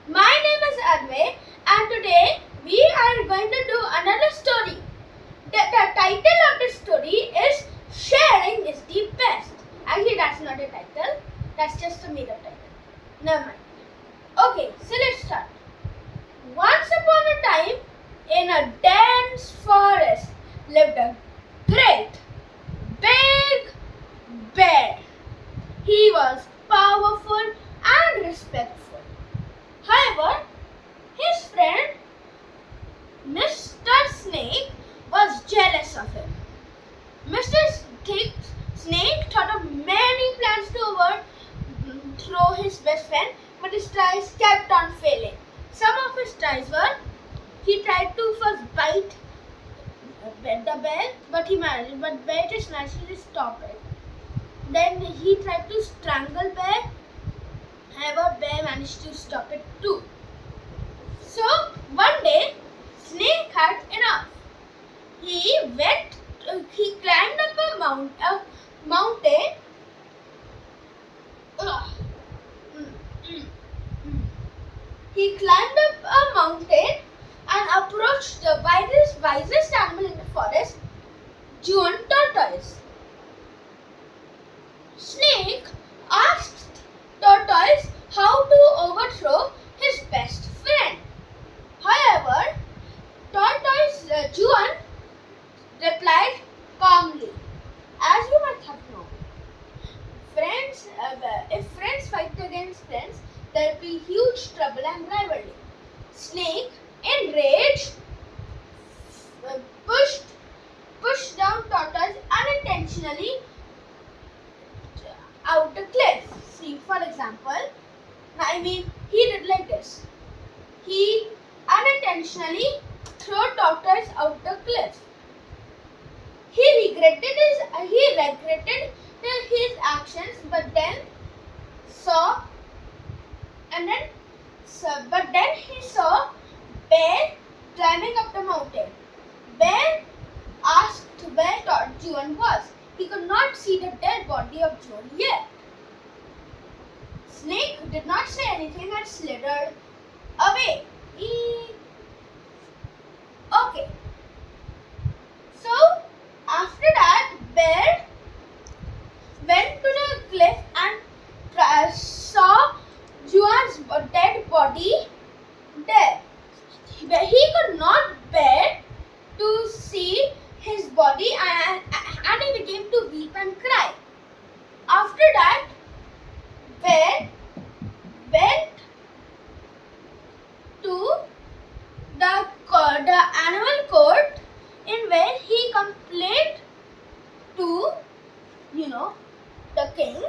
My name is Advay and today we are going to do another story. The title of the story is Sharing is the Best. Actually, that's not a title, that's just a made up title. Never mind. Okay, so let's start. Once upon a time, in a dense forest, lived a great, big bear. He was powerful and respectful. However, his friend Mr. Snake was jealous of him. Mr. Snake thought of many plans to overthrow his best friend, but his tries kept on failing. Some of his tries were he tried to first bite the bear, but he managed. But bear just naturally stopped it. Then he tried to strangle bear. However, bear managed to stop it too. So one day, Snake had enough. He climbed up a mountain. He climbed up a mountain and approached the wisest animal in the forest, Juan Tortoise. Snake asked Tortoise how to overthrow his best friend. However, Tortoise Juan replied calmly, as you might have known, if friends fight against friends, there will be huge trouble and rivalry. Snake, enraged, pushed down Tortoise unintentionally out the cliff. See, for example, he did like this. He unintentionally threw Tortoise out the cliff. He regretted his actions, but then he saw Bear climbing up the mountain. Bear asked where Juan was. He could not see the dead body of Juan yet. Snake did not say anything and slithered away. Okay. So after that, Bear went to the cliff and saw Juan's dead body there. He could not bear to see his body and he began to weep and cry. After that, Bear went to the animal court, in where he complained to the king,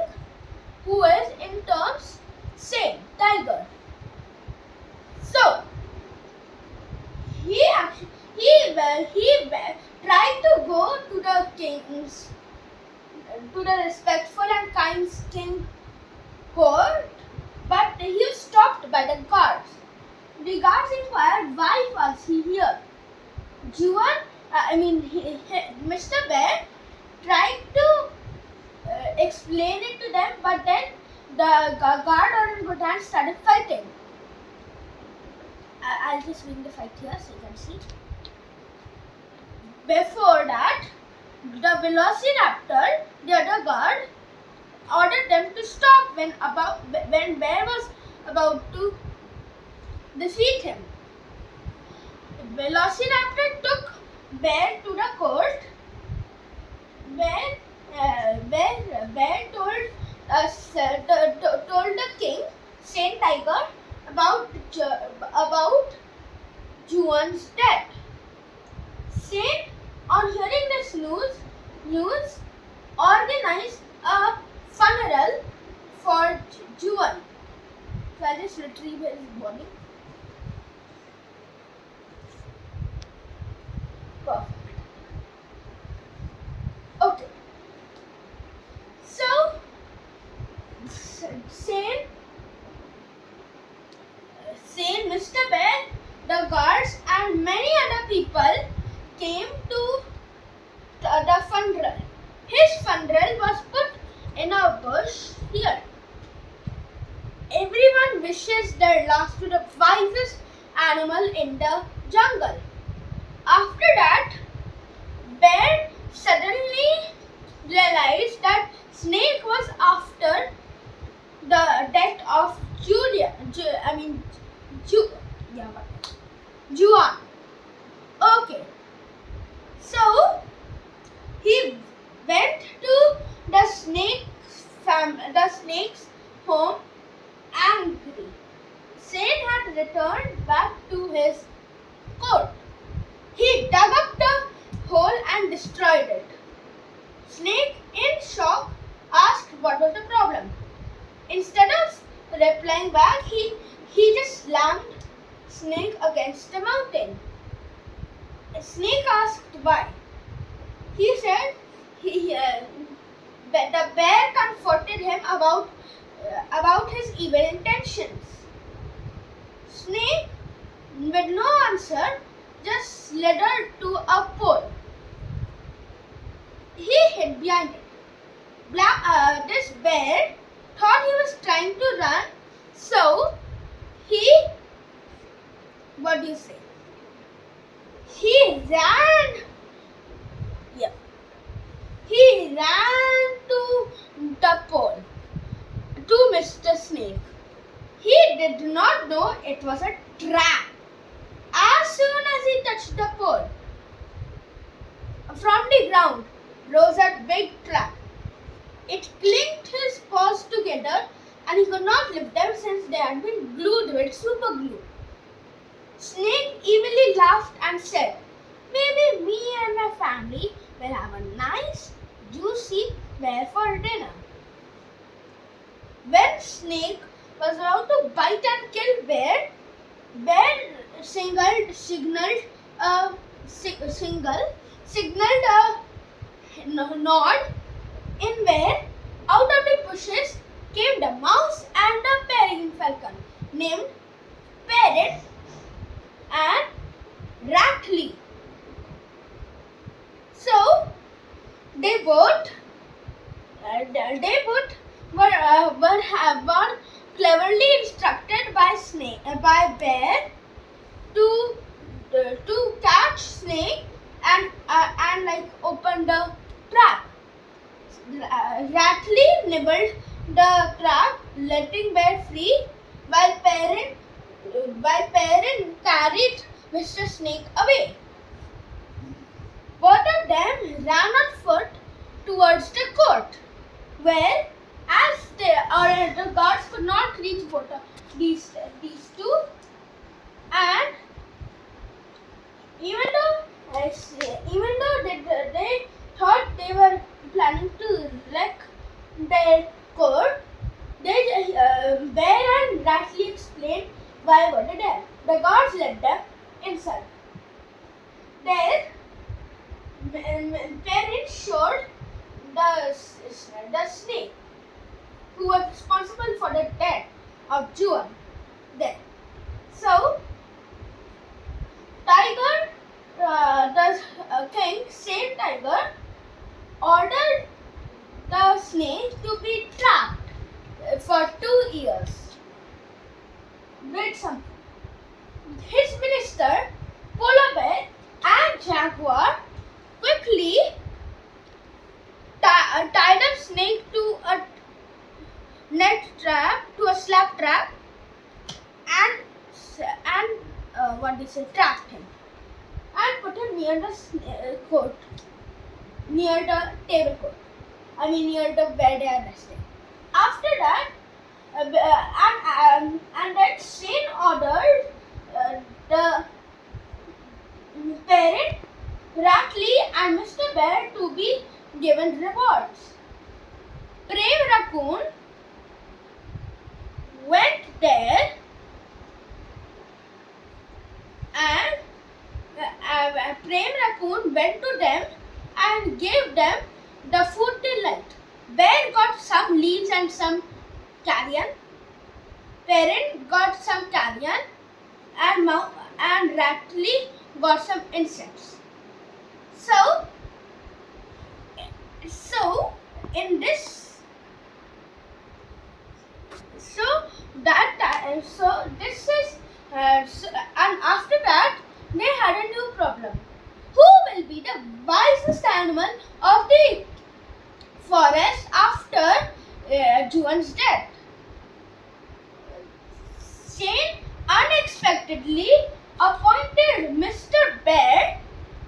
who is in terms same tiger. So he tried to go to the respectful and kind king court, but he was stopped by the guards. The guards inquired why was he here. Mr. Bear tried to explain it to them, but then the guard orangutan started fighting. I'll just bring the fight here so you can see. Before that, the velociraptor, the other guard, ordered them to stop when Bear was about to defeat him. The velociraptor took Bear to the court. Bear told the king, Saint Tiger, about Juan's death. Saint, on hearing this news, organized a funeral for Juan. So I'll just retrieve his body. Perfect. Okay. So, Saint Mr. Bear, the guards, and many other people came to the funeral. His funeral was put in a bush here. Everyone wishes their last to the wisest animal in the jungle. After that, Bear suddenly realized that Snake was after the death of Juan. Okay, so he went to the snake's home angry. Sane had returned back to his court. He dug up the hole and destroyed it. Snake, in shock, asked what was the problem. Instead of replying back, he just slammed Snake against the mountain. Snake asked why. He said the bear comforted him about his evil intentions. Snake, with no answer, just slithered to a pole. He hid behind it. This bear thought he was trying to run, so what do you say? He ran. Yeah. He ran to the pole to Mr. Snake. He did not know it was a trap. As soon as he touched the pole, from the ground rose a big trap. It clinked his paws together and he could not lift them since they had been glued with super glue. Snake evilly laughed and said, "Maybe me and my family will have a nice, juicy bear for dinner." When Snake was about to bite and kill Bear, signaled a nod in where out of the bushes came the mouse and the peregrine falcon named Parrot and Rattly. So they both were cleverly instructed by Bear to catch Snake and like open the trap. Rattly nibbled the trap, letting Bear free, while Parent carried Mr. Snake away. Both of them ran on foot towards the court, where as the guards could not reach both of these two, and even though they thought they were planning to wreck their court, Bear and Rattly explained why were they there. The guards let them inside. There, parents showed the snake who was responsible for the death of Juan. There. So, Tiger, the king, Saint Tiger, ordered the snake to be trapped for 2 years. With something. His minister, Polar Bear and Jaguar quickly tied up Snake to a slap trap, and trapped him and put him near the near the table court. Near the bed they are resting. After that, and then Shane ordered the parent, Rattly and Mr. Bear to be given rewards. Brave Raccoon went there and Brave Raccoon went to them and gave them the food they liked. Bear got some leaves and some carrion. Parent got some carrion, and Rattly got some insects. So in this, that time, so this is and after that they had a new problem. Who will be the wisest animal of the forest after Juan's death? Shane unexpectedly appointed Mr. Bear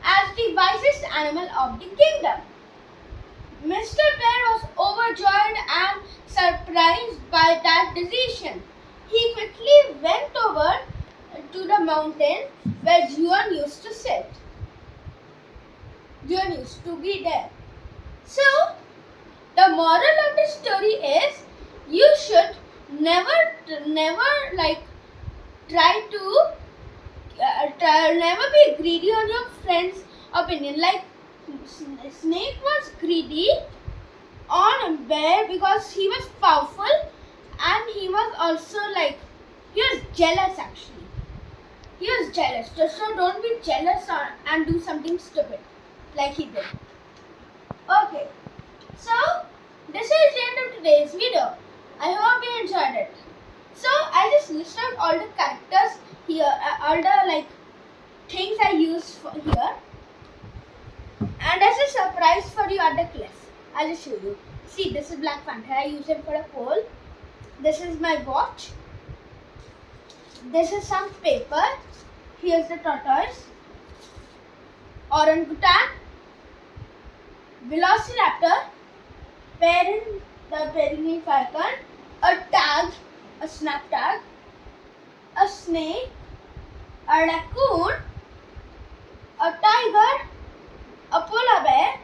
as the wisest animal of the kingdom. Mr. Bear was overjoyed and surprised by that decision. He quickly went over to the mountain where Juan used to sit. Juan used to be there. So, the moral of the story is you should never try to never be greedy on your friend's opinion. Like Snake was greedy on Bear because he was powerful and he was also he was jealous actually. He was jealous. So don't be jealous and do something stupid like he did. Okay. So this is the end of today's video. I hope you enjoyed it. So I just listed all the characters here, all the things I used for here. And as a surprise for you at the cliff, I'll just show you. See, this is Black Panther. I use it for a pole. This is my watch. This is some paper. Here's the tortoise. Orangutan. Velociraptor. The peregrine falcon. A tag. A snap tag. A snake. A raccoon. A tiger. A polar bear,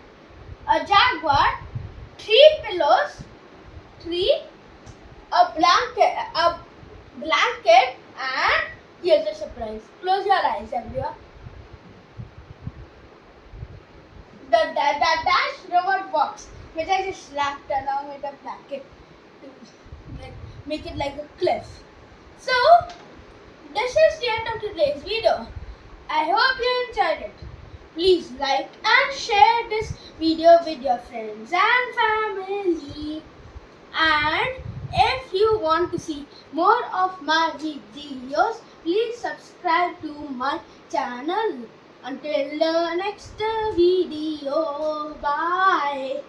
a jaguar, 3 pillows, a blanket, and here's a surprise. Close your eyes, everyone. The dash robot box, which I just slapped along with a blanket to make it like a cliff. So, this is the end of today's video. I hope you enjoyed it. Please like and share this video with your friends and family. And if you want to see more of my videos, please subscribe to my channel. Until the next video, bye.